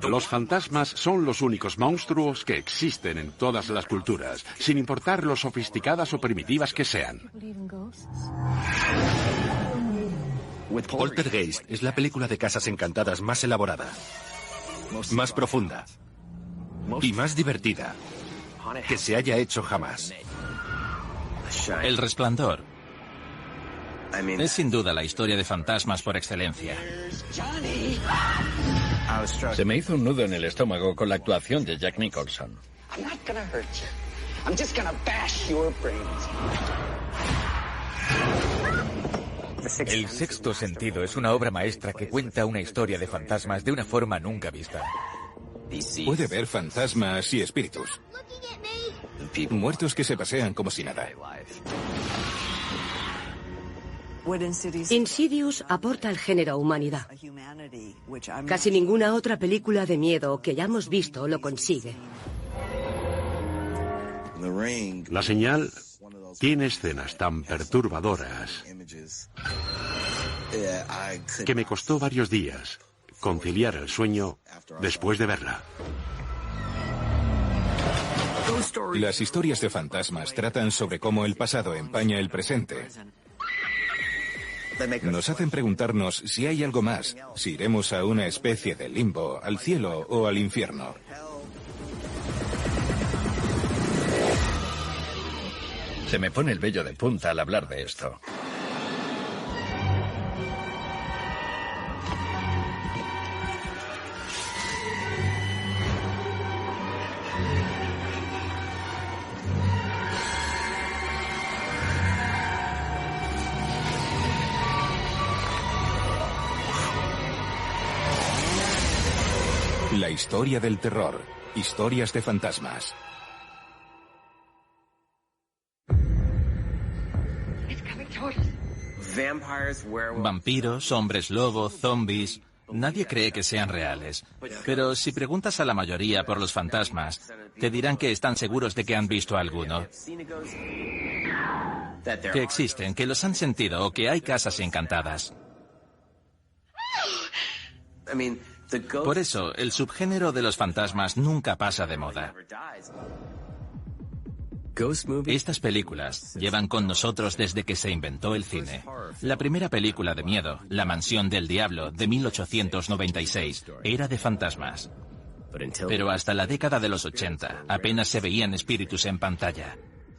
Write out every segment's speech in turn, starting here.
Los fantasmas son los únicos monstruos que existen en todas las culturas, sin importar lo sofisticadas o primitivas que sean. Poltergeist es la película de casas encantadas más elaborada, más profunda y más divertida que se haya hecho jamás. El Resplandor es sin duda la historia de fantasmas por excelencia. Se me hizo un nudo en el estómago con la actuación de Jack Nicholson. El Sexto Sentido es una obra maestra que cuenta una historia de fantasmas de una forma nunca vista. Puede ver fantasmas y espíritus. Muertos que se pasean como si nada. Insidious aporta al género humanidad. Casi ninguna otra película de miedo que hayamos visto lo consigue. La Señal tiene escenas tan perturbadoras que me costó varios días conciliar el sueño después de verla. Las historias de fantasmas tratan sobre cómo el pasado empaña el presente. Nos hacen preguntarnos si hay algo más, si iremos a una especie de limbo, al cielo o al infierno. Se me pone el vello de punta al hablar de esto. La historia del terror. Historias de fantasmas. Vampiros, hombres lobo, zombies... Nadie cree que sean reales. Pero si preguntas a la mayoría por los fantasmas, te dirán que están seguros de que han visto a alguno. Que existen, que los han sentido o que hay casas encantadas. Por eso, el subgénero de los fantasmas nunca pasa de moda. Estas películas llevan con nosotros desde que se inventó el cine. La primera película de miedo, La Mansión del Diablo, de 1896, era de fantasmas. Pero hasta la década de los 80 apenas se veían espíritus en pantalla.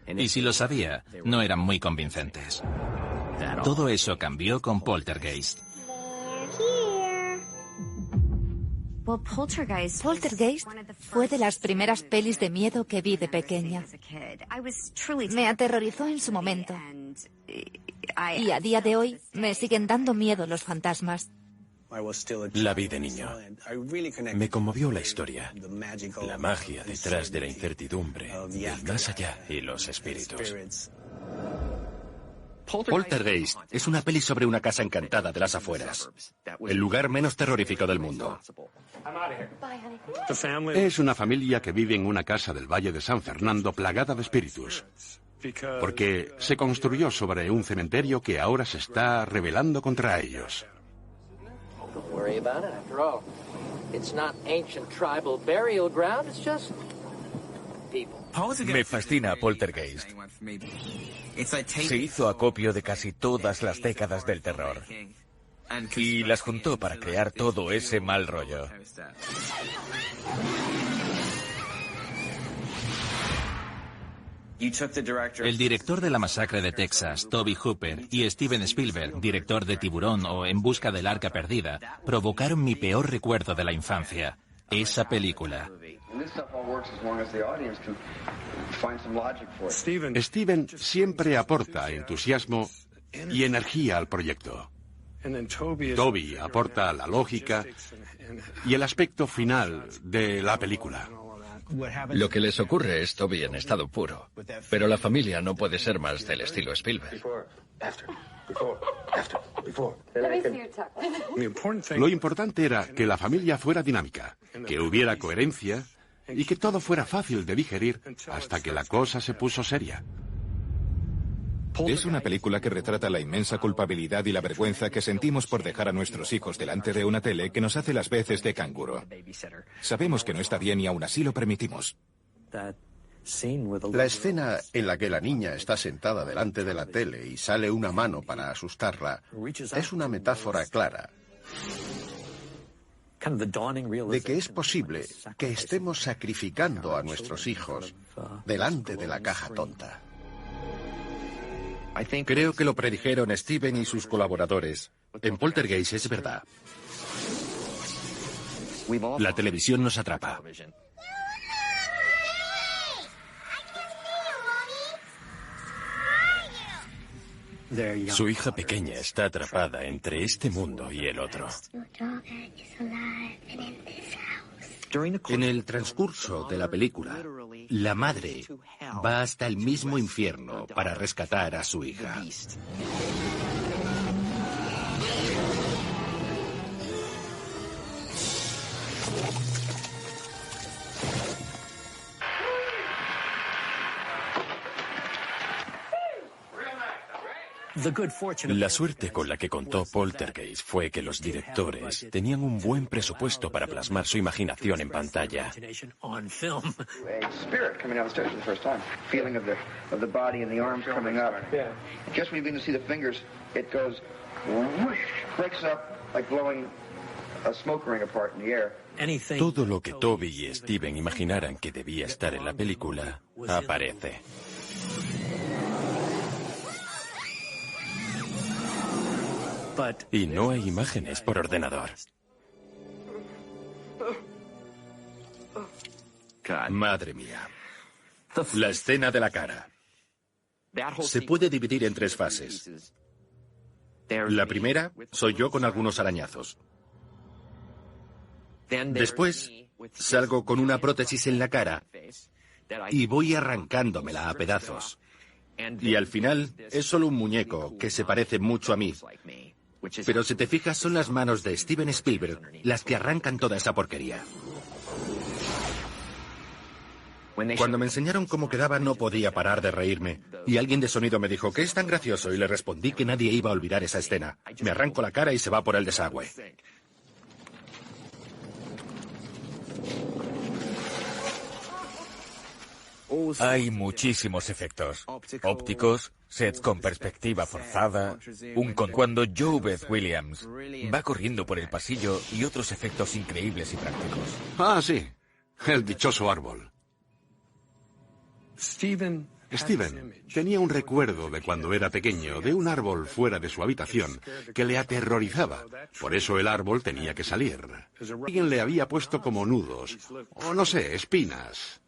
Y si los había, no eran muy convincentes. Todo eso cambió con Poltergeist. Poltergeist fue de las primeras pelis de miedo que vi de pequeña. Me aterrorizó en su momento. Y a día de hoy me siguen dando miedo los fantasmas. La vi de niño. Me conmovió la historia, la magia detrás de la incertidumbre, el más allá y los espíritus. Poltergeist es una peli sobre una casa encantada de las afueras, el lugar menos terrorífico del mundo. Es una familia que vive en una casa del Valle de San Fernando plagada de espíritus, porque se construyó sobre un cementerio que ahora se está rebelando contra ellos. Me fascina Poltergeist. Se hizo acopio de casi todas las décadas del terror. Y las juntó para crear todo ese mal rollo. El director de La Masacre de Texas, Tobe Hooper, y Steven Spielberg, director de Tiburón o En busca del arca perdida, provocaron mi peor recuerdo de la infancia. Esa película. Steven siempre aporta entusiasmo y energía al proyecto. Toby aporta la lógica y el aspecto final de la película. Lo que les ocurre es Toby en estado puro, pero la familia no puede ser más del estilo Spielberg. Lo importante era que la familia fuera dinámica, que hubiera coherencia y que todo fuera fácil de digerir hasta que la cosa se puso seria. Es una película que retrata la inmensa culpabilidad y la vergüenza que sentimos por dejar a nuestros hijos delante de una tele que nos hace las veces de canguro. Sabemos que no está bien y aún así lo permitimos. La escena en la que la niña está sentada delante de la tele y sale una mano para asustarla es una metáfora clara de que es posible que estemos sacrificando a nuestros hijos delante de la caja tonta. Creo que lo predijeron Steven y sus colaboradores. En Poltergeist es verdad. La televisión nos atrapa. Su hija pequeña está atrapada entre este mundo y el otro. En el transcurso de la película, la madre va hasta el mismo infierno para rescatar a su hija. La suerte con la que contó Poltergeist fue que los directores tenían un buen presupuesto para plasmar su imaginación en pantalla. Todo lo que Toby y Steven imaginaran que debía estar en la película aparece. Y no hay imágenes por ordenador. Madre mía. La escena de la cara. Se puede dividir en 3 fases. La primera, soy yo con algunos arañazos. Después, salgo con una prótesis en la cara y voy arrancándomela a pedazos. Y al final, es solo un muñeco que se parece mucho a mí. Pero si te fijas, son las manos de Steven Spielberg las que arrancan toda esa porquería. Cuando me enseñaron cómo quedaba, no podía parar de reírme. Y alguien de sonido me dijo, ¿qué es tan gracioso? Y le respondí que nadie iba a olvidar esa escena. Me arranco la cara y se va por el desagüe. Hay muchísimos efectos. Ópticos, sets con perspectiva forzada, cuando Joe Beth Williams va corriendo por el pasillo y otros efectos increíbles y prácticos. Ah, sí. El dichoso árbol. Steven tenía un recuerdo de cuando era pequeño, de un árbol fuera de su habitación, que le aterrorizaba. Por eso el árbol tenía que salir. Alguien le había puesto como nudos, o no sé, espinas.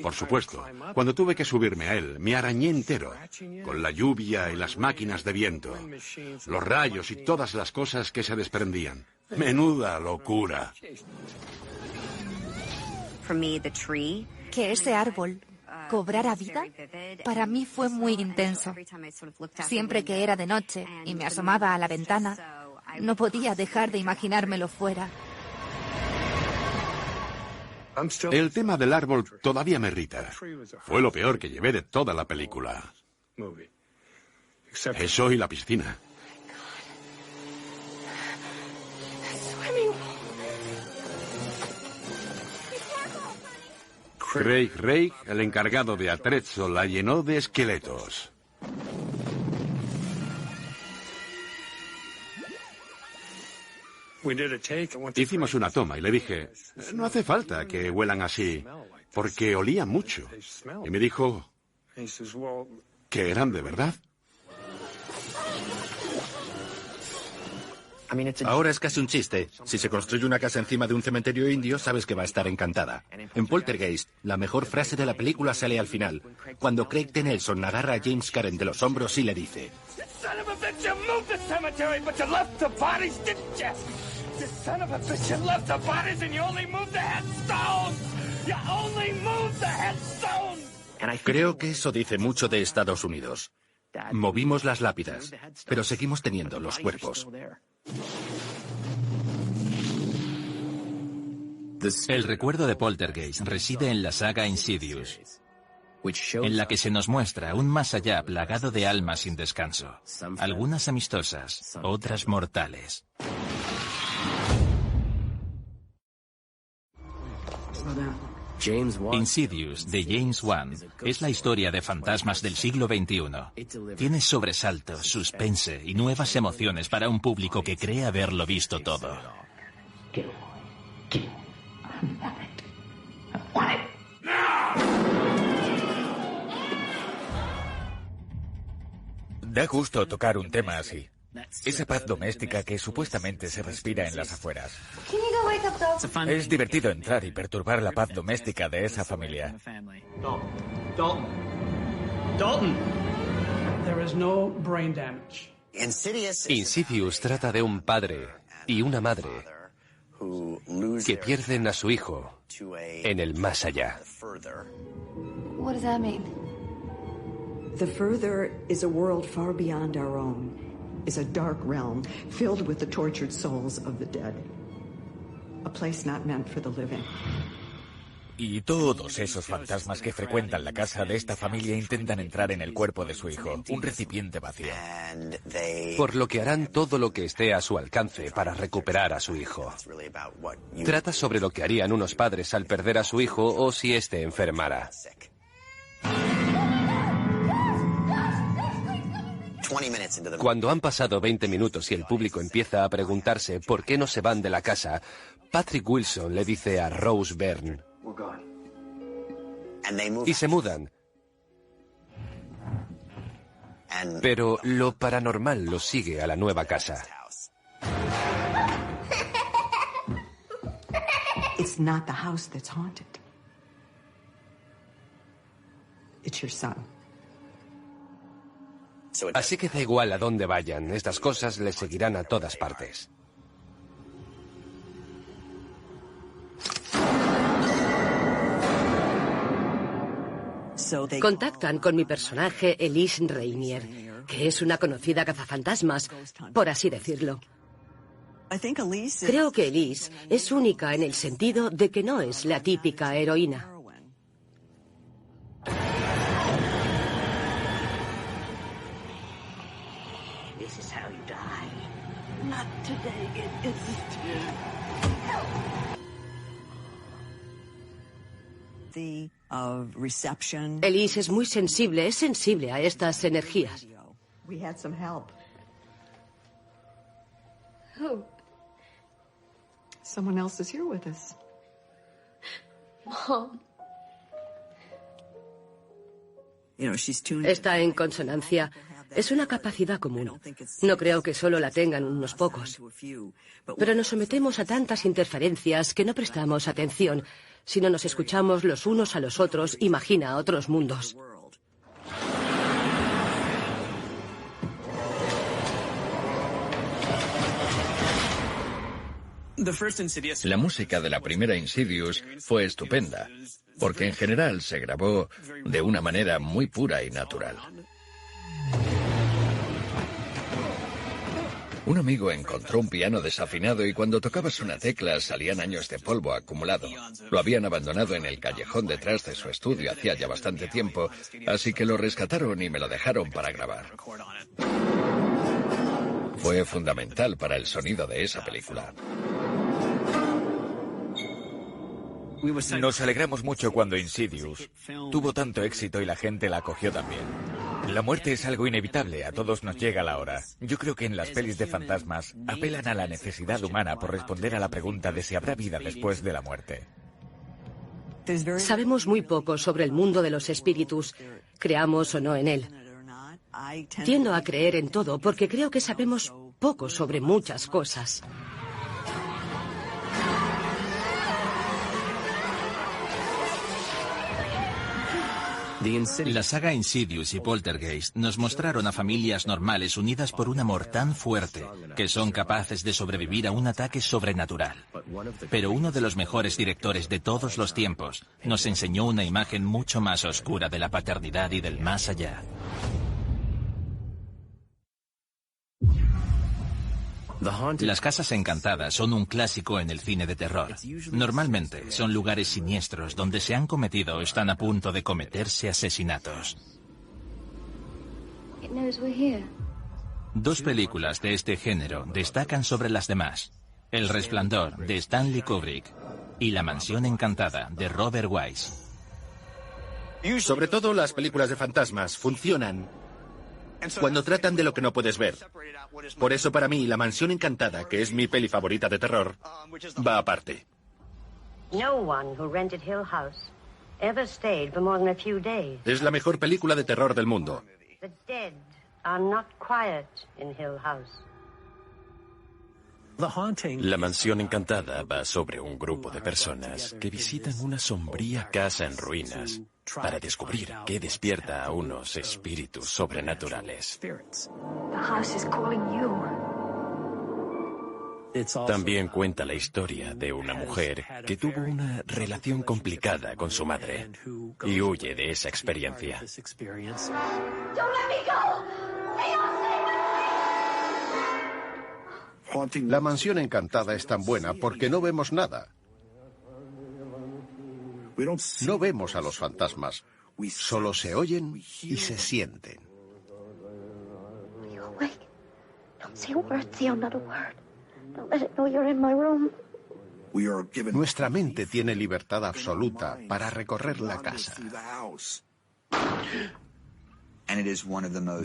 Por supuesto, cuando tuve que subirme a él, me arañé entero, con la lluvia y las máquinas de viento, los rayos y todas las cosas que se desprendían. Menuda locura. Que ese árbol cobrara vida, para mí fue muy intenso. Siempre que era de noche y me asomaba a la ventana, no podía dejar de imaginármelo fuera. El tema del árbol todavía me irrita. Fue lo peor que llevé de toda la película. Eso y la piscina. Craig Reich, el encargado de atrezzo, la llenó de esqueletos. Hicimos una toma y le dije, no hace falta que huelan así, porque olía mucho. Y me dijo que eran de verdad. Ahora es casi un chiste. Si se construye una casa encima de un cementerio indio, sabes que va a estar encantada. En Poltergeist, la mejor frase de la película sale al final, cuando Craig T. Nelson agarra a James Karen de los hombros y le dice: Creo que eso dice mucho de Estados Unidos. Movimos las lápidas, pero seguimos teniendo los cuerpos. El recuerdo de Poltergeist reside en la saga Insidious. en la que se nos muestra un más allá plagado de almas sin descanso, algunas amistosas, otras mortales. Insidious, de James Wan, es la historia de fantasmas del siglo XXI. Tiene sobresaltos, suspense y nuevas emociones para un público que cree haberlo visto todo. Da gusto tocar un tema así. Esa paz doméstica que supuestamente se respira en las afueras. Es divertido entrar y perturbar la paz doméstica de esa familia. Insidious trata de un padre y una madre que pierden a su hijo en el más allá. What does that mean? The further is a world far beyond our own, is a dark realm filled with the tortured souls of the dead. A place not meant for the living. Y todos esos fantasmas que frecuentan la casa de esta familia intentan entrar en el cuerpo de su hijo, un recipiente vacío. Por lo que harán todo lo que esté a su alcance para recuperar a su hijo. Trata sobre lo que harían unos padres al perder a su hijo o si éste enfermara. Cuando han pasado 20 minutos y el público empieza a preguntarse por qué no se van de la casa, Patrick Wilson le dice a Rose Byrne: y se mudan. Pero lo paranormal los sigue a la nueva casa. It's not the house that's haunted. It's your son. Así que da igual a dónde vayan, estas cosas les seguirán a todas partes. Contactan con mi personaje Elise Rainier, que es una conocida cazafantasmas, por así decirlo. Creo que Elise es única en el sentido de que no es la típica heroína. Elise es muy sensible, es sensible a estas energías. Someone else is here with us. Mom. Está en consonancia. Es una capacidad común. No creo que solo la tengan unos pocos. Pero nos sometemos a tantas interferencias que no prestamos atención. Si no nos escuchamos los unos a los otros, imagina otros mundos. La música de la primera Insidious fue estupenda, porque en general se grabó de una manera muy pura y natural. Un amigo encontró un piano desafinado y cuando tocabas una tecla salían años de polvo acumulado. Lo habían abandonado en el callejón detrás de su estudio hacía ya bastante tiempo, así que lo rescataron y me lo dejaron para grabar. Fue fundamental para el sonido de esa película. Nos alegramos mucho cuando Insidious tuvo tanto éxito y la gente la acogió también. La muerte es algo inevitable, a todos nos llega la hora. Yo creo que en las pelis de fantasmas apelan a la necesidad humana por responder a la pregunta de si habrá vida después de la muerte. Sabemos muy poco sobre el mundo de los espíritus, creamos o no en él. Tiendo a creer en todo porque creo que sabemos poco sobre muchas cosas. La saga Insidious y Poltergeist nos mostraron a familias normales unidas por un amor tan fuerte que son capaces de sobrevivir a un ataque sobrenatural. Pero uno de los mejores directores de todos los tiempos nos enseñó una imagen mucho más oscura de la paternidad y del más allá. Las casas encantadas son un clásico en el cine de terror. Normalmente son lugares siniestros donde se han cometido o están a punto de cometerse asesinatos. Dos películas de este género destacan sobre las demás: El Resplandor, de Stanley Kubrick, y La Mansión Encantada, de Robert Wise. Sobre todo las películas de fantasmas funcionan cuando tratan de lo que no puedes ver. Por eso para mí La Mansión Encantada, que es mi peli favorita de terror, va aparte. Es la mejor película de terror del mundo. La Mansión Encantada va sobre un grupo de personas que visitan una sombría casa en ruinas para descubrir qué despierta a unos espíritus sobrenaturales. También cuenta la historia de una mujer que tuvo una relación complicada con su madre y huye de esa experiencia. La Mansión Encantada es tan buena porque no vemos nada. No vemos a los fantasmas, solo se oyen y se sienten. Nuestra mente tiene libertad absoluta para recorrer la casa.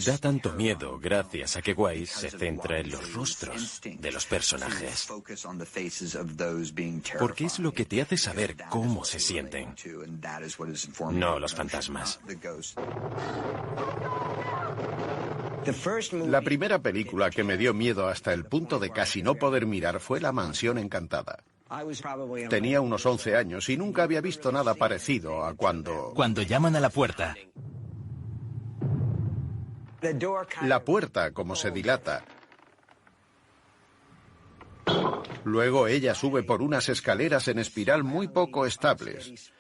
Da tanto miedo gracias a que Wise se centra en los rostros de los personajes. Porque es lo que te hace saber cómo se sienten, no los fantasmas. La primera película que me dio miedo hasta el punto de casi no poder mirar fue La Mansión Encantada. Tenía unos 11 años y nunca había visto nada parecido a Cuando llaman a la puerta. La puerta, como se dilata. Luego ella sube por unas escaleras en espiral muy poco estables.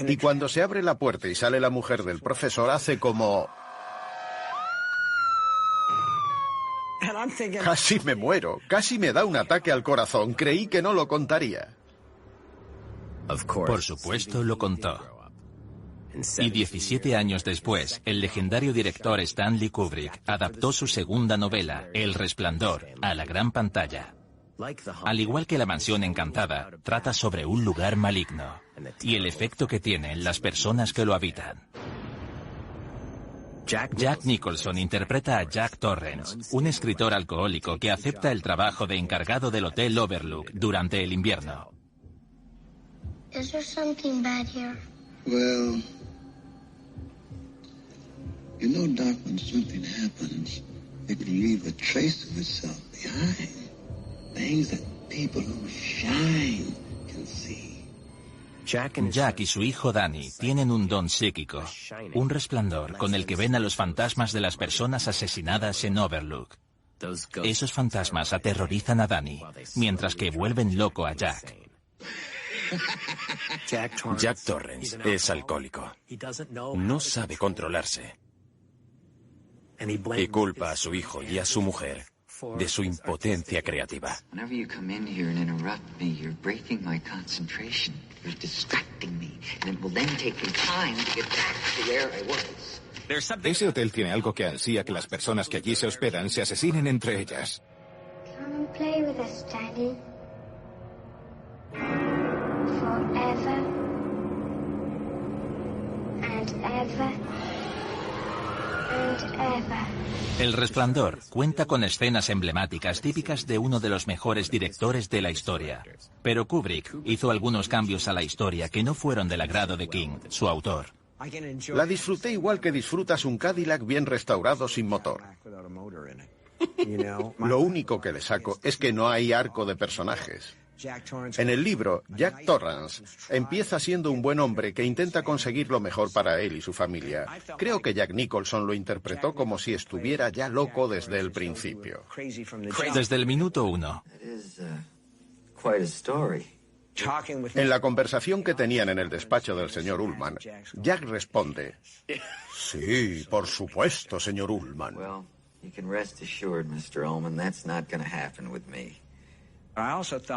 Y cuando se abre la puerta y sale la mujer del profesor, hace como... Casi me muero, casi me da un ataque al corazón. Creí que no lo contaría. Por supuesto, lo contó. Y 17 años después, el legendario director Stanley Kubrick adaptó su segunda novela, El Resplandor, a la gran pantalla. Al igual que La Mansión Encantada, trata sobre un lugar maligno y el efecto que tiene en las personas que lo habitan. Jack Nicholson interpreta a Jack Torrance, un escritor alcohólico que acepta el trabajo de encargado del Hotel Overlook durante el invierno. Is there something bad here? Well, you know, Doc, when something happens, it can leave a trace of itself behind. Things that people who shine can see. Jack y su hijo Danny tienen un don psíquico, un resplandor con el que ven a los fantasmas de las personas asesinadas en Overlook. Esos fantasmas aterrorizan a Danny, mientras que vuelven loco a Jack. Jack Torrance es alcohólico. No sabe controlarse. Y culpa a su hijo y a su mujer de su impotencia creativa. Ese hotel tiene algo que ansía que las personas que allí se hospedan se asesinen entre ellas. Come play with us, Daddy. Forever and ever and ever. El Resplandor cuenta con escenas emblemáticas típicas de uno de los mejores directores de la historia. Pero Kubrick hizo algunos cambios a la historia que no fueron del agrado de King, su autor. La disfruté igual que disfrutas un Cadillac bien restaurado sin motor. Lo único que le saco es que no hay arco de personajes. En el libro, Jack Torrance empieza siendo un buen hombre que intenta conseguir lo mejor para él y su familia. Creo que Jack Nicholson lo interpretó como si estuviera ya loco desde el principio. Desde el minuto 1. En la conversación que tenían en el despacho del señor Ullman, Jack responde: Sí, por supuesto, señor Ullman.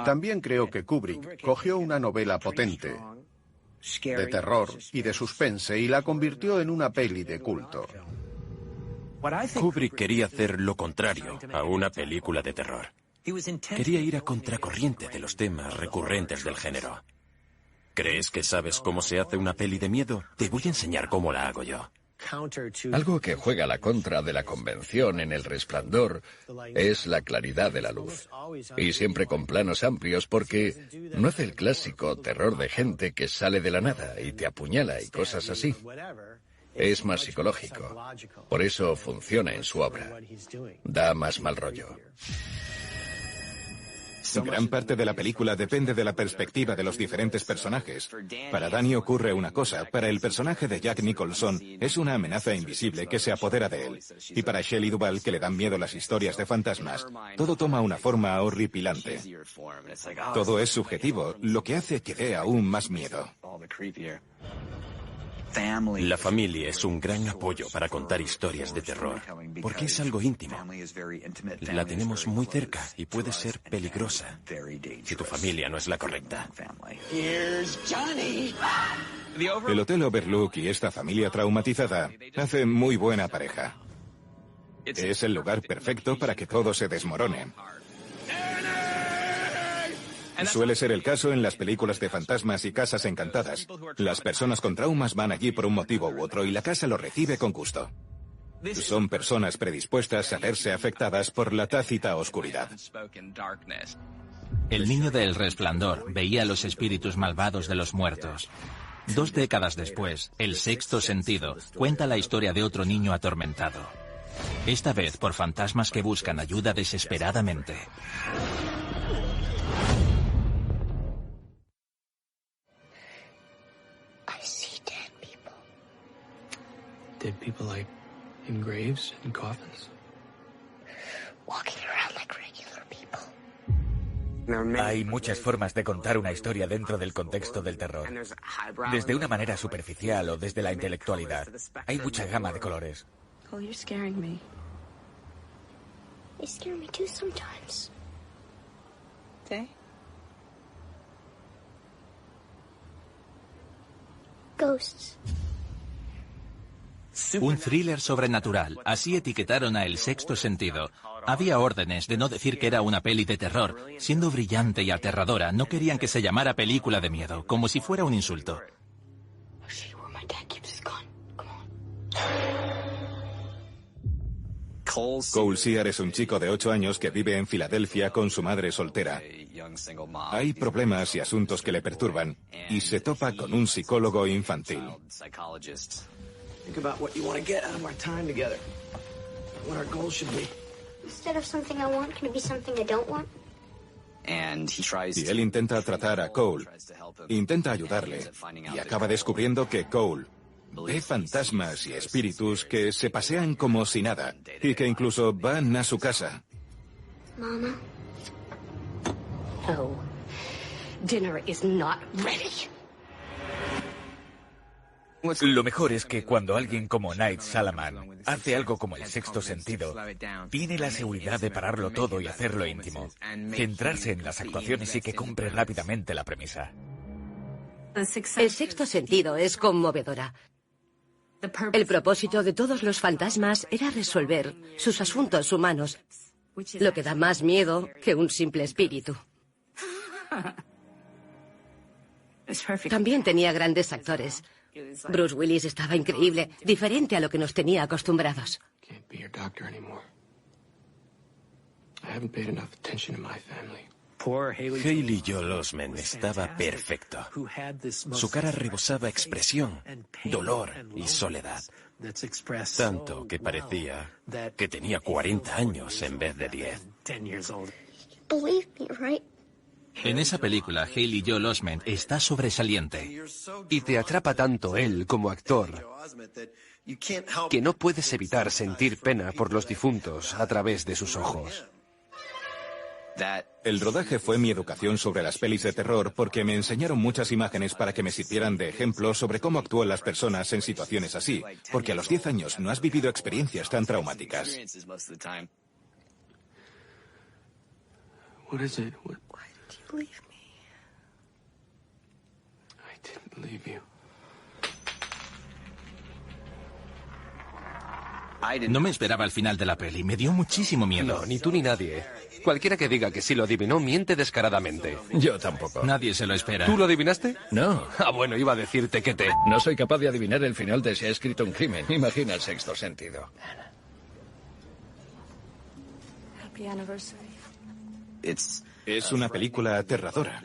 También creo que Kubrick cogió una novela potente, de terror y de suspense, y la convirtió en una peli de culto. Kubrick quería hacer lo contrario a una película de terror. Quería ir a contracorriente de los temas recurrentes del género. ¿Crees que sabes cómo se hace una peli de miedo? Te voy a enseñar cómo la hago yo. Algo que juega a la contra de la convención en El Resplandor es la claridad de la luz. Y siempre con planos amplios, porque no hace el clásico terror de gente que sale de la nada y te apuñala y cosas así. Es más psicológico. Por eso funciona en su obra. Da más mal rollo. Gran parte de la película depende de la perspectiva de los diferentes personajes. Para Danny ocurre una cosa, para el personaje de Jack Nicholson es una amenaza invisible que se apodera de él. Y para Shelley Duvall, que le dan miedo las historias de fantasmas, todo toma una forma horripilante. Todo es subjetivo, lo que hace que dé aún más miedo. La familia es un gran apoyo para contar historias de terror, porque es algo íntimo. La tenemos muy cerca y puede ser peligrosa si tu familia no es la correcta. El Hotel Overlook y esta familia traumatizada hacen muy buena pareja. Es el lugar perfecto para que todo se desmorone. Suele ser el caso en las películas de fantasmas y casas encantadas. Las personas con traumas van allí por un motivo u otro y la casa lo recibe con gusto. Son personas predispuestas a verse afectadas por la tácita oscuridad. El niño de El Resplandor veía los espíritus malvados de los muertos. 2 décadas después, El Sexto Sentido cuenta la historia de otro niño atormentado. Esta vez por fantasmas que buscan ayuda desesperadamente. Dead people like in graves and coffins. Walking around like regular people. Hay muchas formas de contar una historia dentro del contexto del terror. Desde una manera superficial o desde la intelectualidad. Hay mucha gama de colores. Oh, you're scaring me. They scare me too sometimes. Okay. Ghosts. Un thriller sobrenatural, así etiquetaron a El Sexto Sentido. Había órdenes de no decir que era una peli de terror. Siendo brillante y aterradora, no querían que se llamara película de miedo, como si fuera un insulto. Cole Sear es un chico de 8 años que vive en Filadelfia con su madre soltera. Hay problemas y asuntos que le perturban, y se topa con un psicólogo infantil. Think about what you want to get out of our time together. What our goals should be. Instead of something I want, can it be something I don't want? Y él intenta tratar a Cole, intenta ayudarle, y acaba descubriendo que Cole ve fantasmas y espíritus que se pasean como si nada, y que incluso van a su casa. Mama? No. Dinner is not ready. Lo mejor es que cuando alguien como Night Shyamalan hace algo como El Sexto Sentido, tiene la seguridad de pararlo todo y hacerlo íntimo, centrarse en las actuaciones y que compre rápidamente la premisa. El Sexto Sentido es conmovedora. El propósito de todos los fantasmas era resolver sus asuntos humanos, lo que da más miedo que un simple espíritu. También tenía grandes actores. Bruce Willis estaba increíble, diferente a lo que nos tenía acostumbrados. Haley Joel Osment estaba perfecto. Su cara rebosaba expresión, dolor y soledad. Tanto que parecía que tenía 40 años en vez de 10. Believe me, right? En esa película, Haley Joel Osment está sobresaliente. Y te atrapa tanto él como actor que no puedes evitar sentir pena por los difuntos a través de sus ojos. El rodaje fue mi educación sobre las pelis de terror porque me enseñaron muchas imágenes para que me sirvieran de ejemplo sobre cómo actúan las personas en situaciones así, porque a los 10 años no has vivido experiencias tan traumáticas. What is it? Why did you leave me? I didn't leave you. No me esperaba el final de la peli. Me dio muchísimo miedo. No, ni tú ni nadie. Cualquiera que diga que sí lo adivinó miente descaradamente. Yo tampoco. Nadie se lo espera. ¿Tú lo adivinaste? No. Ah, bueno, iba a decirte que te... No soy capaz de adivinar el final de Si ha escrito un crimen. Imagina El sexto sentido. Happy anniversary. Es una película aterradora.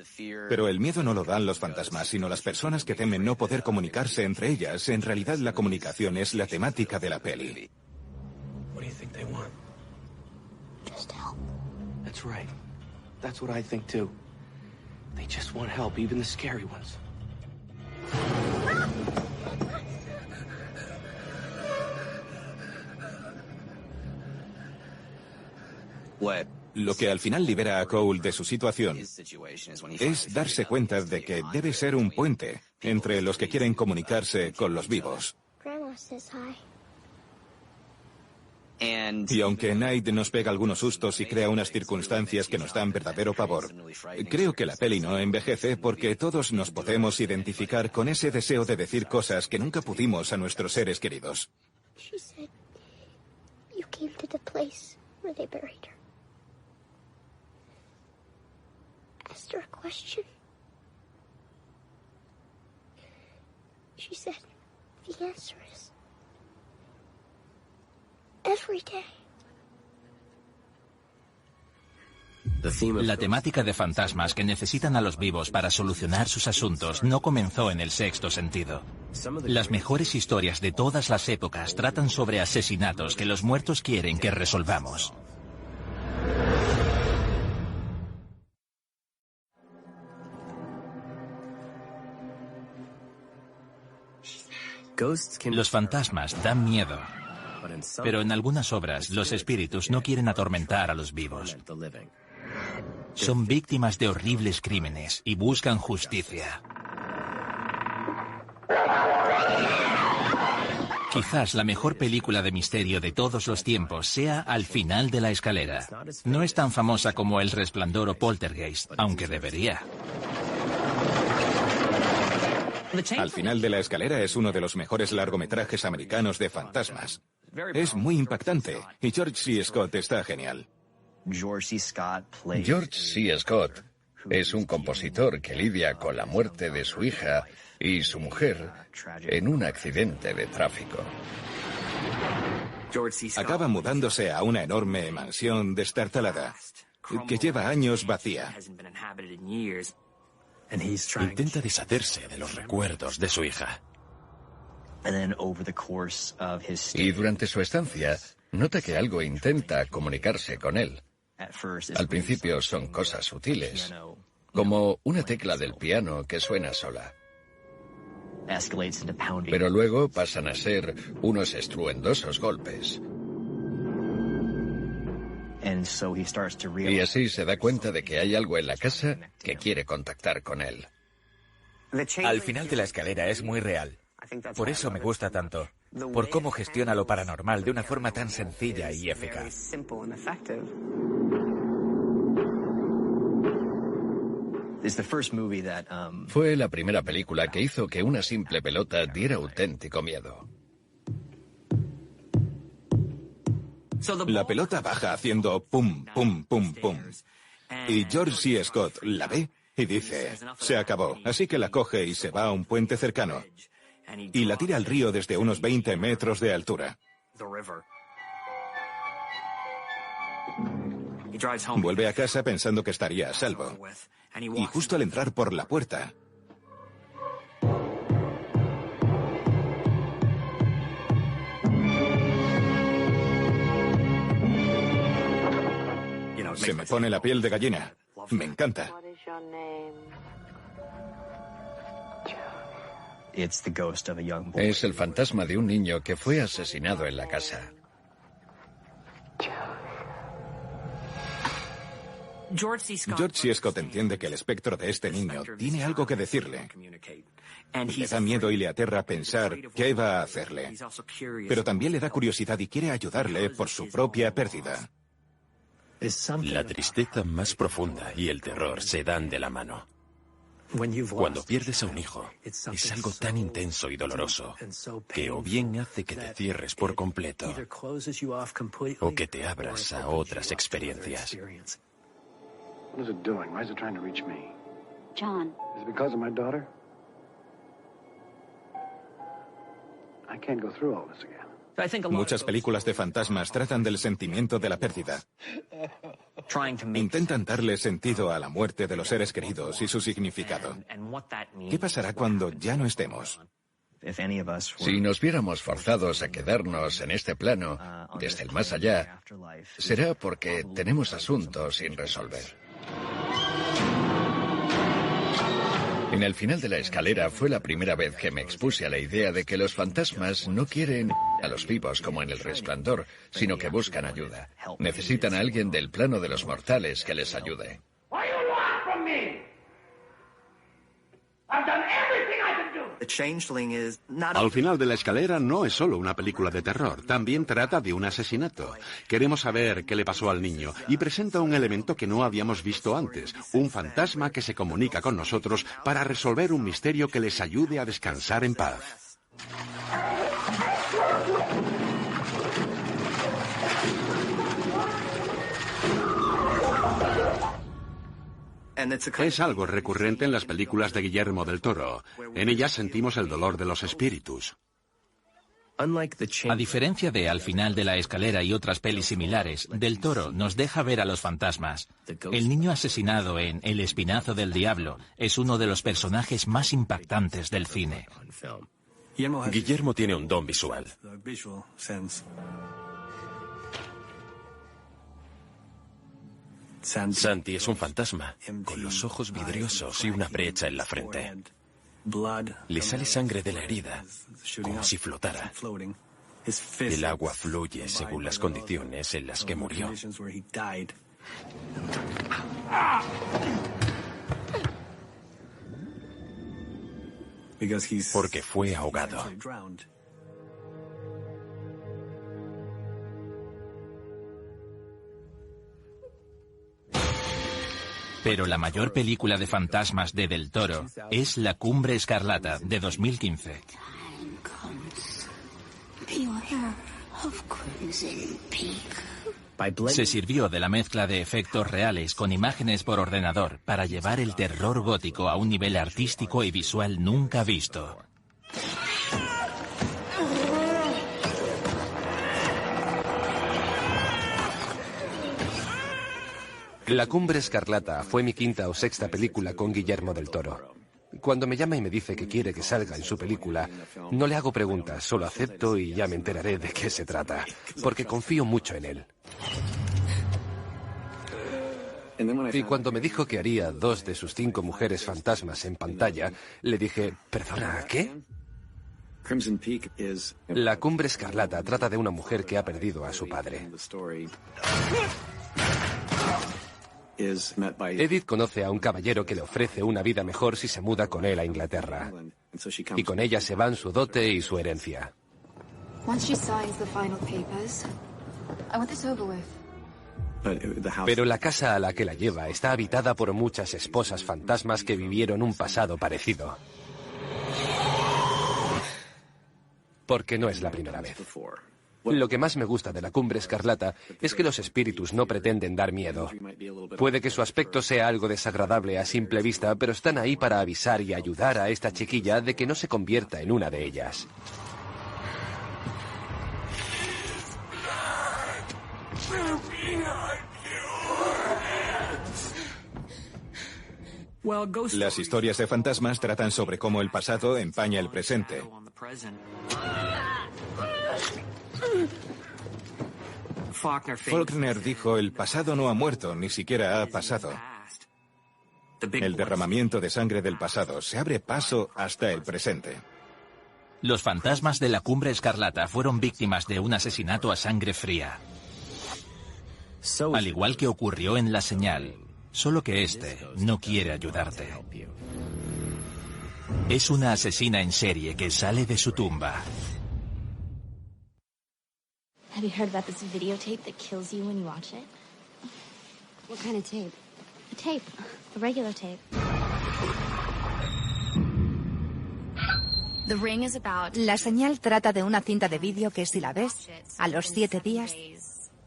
Pero el miedo no lo dan los fantasmas, sino las personas que temen no poder comunicarse entre ellas. En realidad, la comunicación es la temática de la peli. What do you think they want? Just help. That's right. That's what I think too. They just want help, even the scary ones. What? Lo que al final libera a Cole de su situación es darse cuenta de que debe ser un puente entre los que quieren comunicarse con los vivos. Grandma says hi. Y aunque Night nos pega algunos sustos y crea unas circunstancias que nos dan verdadero pavor, creo que la peli no envejece porque todos nos podemos identificar con ese deseo de decir cosas que nunca pudimos a nuestros seres queridos. She said you came to the place where they buried her. Asked her a question. She said the answer is every day. La temática de fantasmas que necesitan a los vivos para solucionar sus asuntos no comenzó en El sexto sentido. Las mejores historias de todas las épocas tratan sobre asesinatos que los muertos quieren que resolvamos. Los fantasmas dan miedo, pero en algunas obras los espíritus no quieren atormentar a los vivos. Son víctimas de horribles crímenes y buscan justicia. Quizás la mejor película de misterio de todos los tiempos sea Al final de la escalera. No es tan famosa como El Resplandor o Poltergeist, aunque debería. Al final de la escalera es uno de los mejores largometrajes americanos de fantasmas. Es muy impactante y George C. Scott está genial. George C. Scott es un compositor que lidia con la muerte de su hija y su mujer en un accidente de tráfico. Acaba mudándose a una enorme mansión destartalada que lleva años vacía. Intenta deshacerse de los recuerdos de su hija. Y durante su estancia, nota que algo intenta comunicarse con él. Al principio son cosas sutiles, como una tecla del piano que suena sola. Pero luego pasan a ser unos estruendosos golpes. Y así se da cuenta de que hay algo en la casa que quiere contactar con él. Al final de la escalera es muy real. Por eso me gusta tanto. Por cómo gestiona lo paranormal de una forma tan sencilla y eficaz. Fue la primera película que hizo que una simple pelota diera auténtico miedo. La pelota baja haciendo pum, pum, pum, pum. Y George C. Scott la ve y dice, se acabó. Así que la coge y se va a un puente cercano. Y la tira al río desde unos 20 metros de altura. Vuelve a casa pensando que estaría a salvo. Y justo al entrar por la puerta, se me pone la piel de gallina. Me encanta. Es el fantasma de un niño que fue asesinado en la casa. George C. Scott entiende que el espectro de este niño tiene algo que decirle. Le da miedo y le aterra pensar qué va a hacerle. Pero también le da curiosidad y quiere ayudarle por su propia pérdida. La tristeza más profunda y el terror se dan de la mano. Cuando pierdes a un hijo, es algo tan intenso y doloroso que o bien hace que te cierres por completo o que te abras a otras experiencias. What is it doing? Why is it trying to reach me? John. Is it because of my daughter? I can't go through all this again. Muchas películas de fantasmas tratan del sentimiento de la pérdida. Intentan darle sentido a la muerte de los seres queridos y su significado. ¿Qué pasará cuando ya no estemos? Si nos viéramos forzados a quedarnos en este plano, desde el más allá, será porque tenemos asuntos sin resolver. En el final de la escalera fue la primera vez que me expuse a la idea de que los fantasmas no quieren a los vivos como en El Resplandor, sino que buscan ayuda. Necesitan a alguien del plano de los mortales que les ayude. Al final de la escalera no es solo una película de terror, también trata de un asesinato. Queremos saber qué le pasó al niño y presenta un elemento que no habíamos visto antes, un fantasma que se comunica con nosotros para resolver un misterio que les ayude a descansar en paz. Es algo recurrente en las películas de Guillermo del Toro. En ellas sentimos el dolor de los espíritus. A diferencia de Al final de la escalera y otras pelis similares, Del Toro nos deja ver a los fantasmas. El niño asesinado en El Espinazo del Diablo es uno de los personajes más impactantes del cine. Guillermo tiene un don visual. Santi es un fantasma, con los ojos vidriosos y una brecha en la frente. Le sale sangre de la herida, como si flotara. El agua fluye según las condiciones en las que murió. Porque fue ahogado. Pero la mayor película de fantasmas de Del Toro es La Cumbre Escarlata, de 2015. Se sirvió de la mezcla de efectos reales con imágenes por ordenador para llevar el terror gótico a un nivel artístico y visual nunca visto. La Cumbre Escarlata fue mi quinta o sexta película con Guillermo del Toro. Cuando me llama y me dice que quiere que salga en su película, no le hago preguntas, solo acepto y ya me enteraré de qué se trata, porque confío mucho en él. Y cuando me dijo que haría 2 de sus 5 mujeres fantasmas en pantalla, le dije, ¿perdona, qué? La Cumbre Escarlata trata de una mujer que ha perdido a su padre. Edith conoce a un caballero que le ofrece una vida mejor si se muda con él a Inglaterra. Y con ella se van su dote y su herencia. Pero la casa a la que la lleva está habitada por muchas esposas fantasmas que vivieron un pasado parecido. Porque no es la primera vez. Lo que más me gusta de La Cumbre Escarlata es que los espíritus no pretenden dar miedo. Puede que su aspecto sea algo desagradable a simple vista, pero están ahí para avisar y ayudar a esta chiquilla de que no se convierta en una de ellas. Las historias de fantasmas tratan sobre cómo el pasado empaña el presente. Faulkner dijo, el pasado no ha muerto, ni siquiera ha pasado. El derramamiento de sangre del pasado se abre paso hasta el presente. Los fantasmas de La Cumbre Escarlata fueron víctimas de un asesinato a sangre fría. Al igual que ocurrió en La Señal, Solo que este no quiere ayudarte. Es una asesina en serie que sale de su tumba. Have you heard about this videotape that kills you when you watch it? What kind of tape? A tape. A regular tape. The Ring is about... La señal trata de una cinta de vídeo que si la ves, a los 7 días,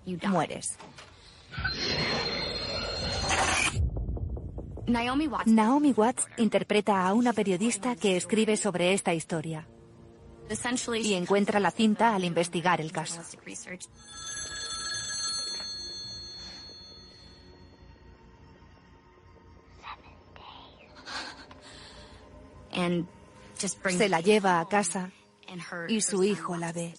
mueres. Naomi Watts interpreta a una periodista que escribe sobre esta historia y encuentra la cinta al investigar el caso. Se la lleva a casa y su hijo la ve.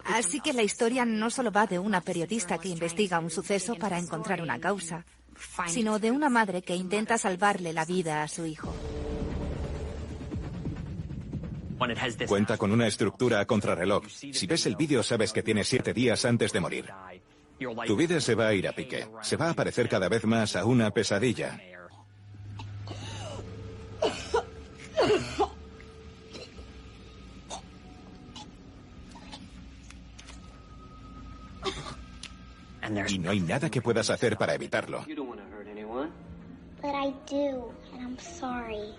Así que la historia no solo va de una periodista que investiga un suceso para encontrar una causa, sino de una madre que intenta salvarle la vida a su hijo. Cuenta con una estructura a contrarreloj. Si ves el vídeo sabes que tienes 7 días antes de morir. Tu vida se va a ir a pique. Se va a parecer cada vez más a una pesadilla. Y no hay nada que puedas hacer para evitarlo. But I do, and I'm sorry.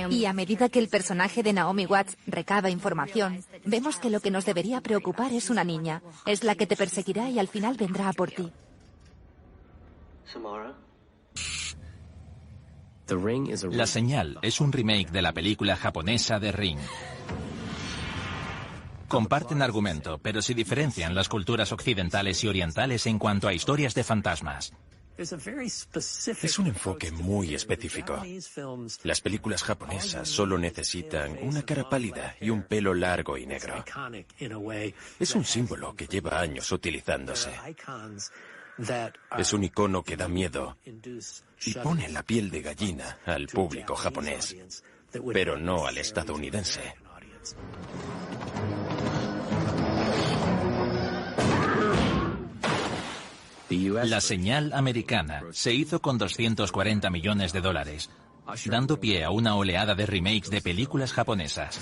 Y a medida que el personaje de Naomi Watts recaba información, vemos que lo que nos debería preocupar es una niña. Es la que te perseguirá y al final vendrá a por ti. La señal es un remake de la película japonesa The Ring. Comparten argumento, pero se diferencian las culturas occidentales y orientales en cuanto a historias de fantasmas. Es un enfoque muy específico. Las películas japonesas solo necesitan una cara pálida y un pelo largo y negro. Es un símbolo que lleva años utilizándose. Es un icono que da miedo y pone la piel de gallina al público japonés, pero no al estadounidense. La señal americana se hizo con $240 millones, dando pie a una oleada de remakes de películas japonesas.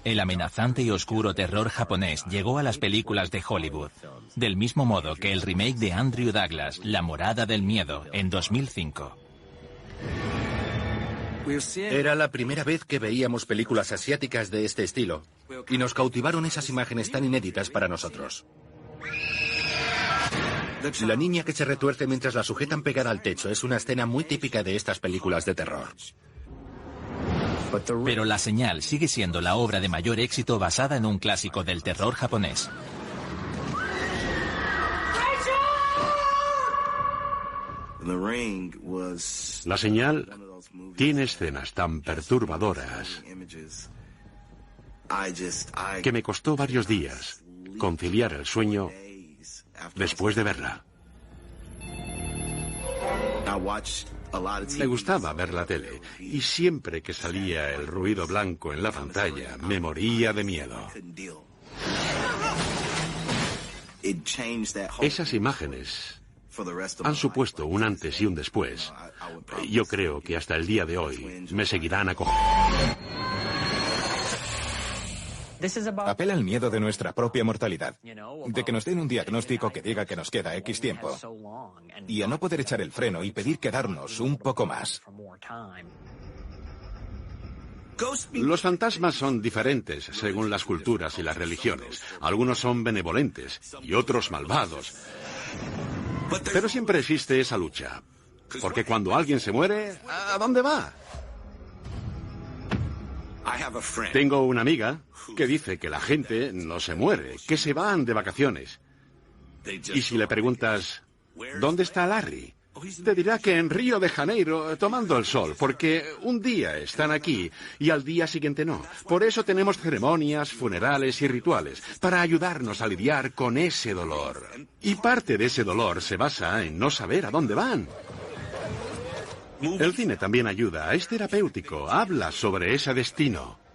El amenazante y oscuro terror japonés llegó a las películas de Hollywood, del mismo modo que el remake de Andrew Douglas, La morada del miedo, en 2005. Era la primera vez que veíamos películas asiáticas de este estilo, y nos cautivaron esas imágenes tan inéditas para nosotros. La niña que se retuerce mientras la sujetan pegada al techo es una escena muy típica de estas películas de terror. Pero La señal sigue siendo la obra de mayor éxito basada en un clásico del terror japonés. La señal tiene escenas tan perturbadoras que me costó varios días conciliar el sueño después de verla. Me gustaba ver la tele y siempre que salía el ruido blanco en la pantalla me moría de miedo. Esas imágenes han supuesto un antes y un después. Yo creo que hasta el día de hoy me seguirán acompañando. Apela al miedo de nuestra propia mortalidad, de que nos den un diagnóstico que diga que nos queda X tiempo, y a no poder echar el freno y pedir quedarnos un poco más. Los fantasmas son diferentes según las culturas y las religiones. Algunos son benevolentes y otros malvados. Pero siempre existe esa lucha, porque cuando alguien se muere, ¿a dónde va? Tengo una amiga que dice que la gente no se muere, que se van de vacaciones. Y si le preguntas, ¿dónde está Larry? Te dirá que en Río de Janeiro, tomando el sol, porque un día están aquí y al día siguiente no. Por eso tenemos ceremonias, funerales y rituales, para ayudarnos a lidiar con ese dolor. Y parte de ese dolor se basa en no saber a dónde van. El cine también ayuda, es terapéutico, habla sobre ese destino.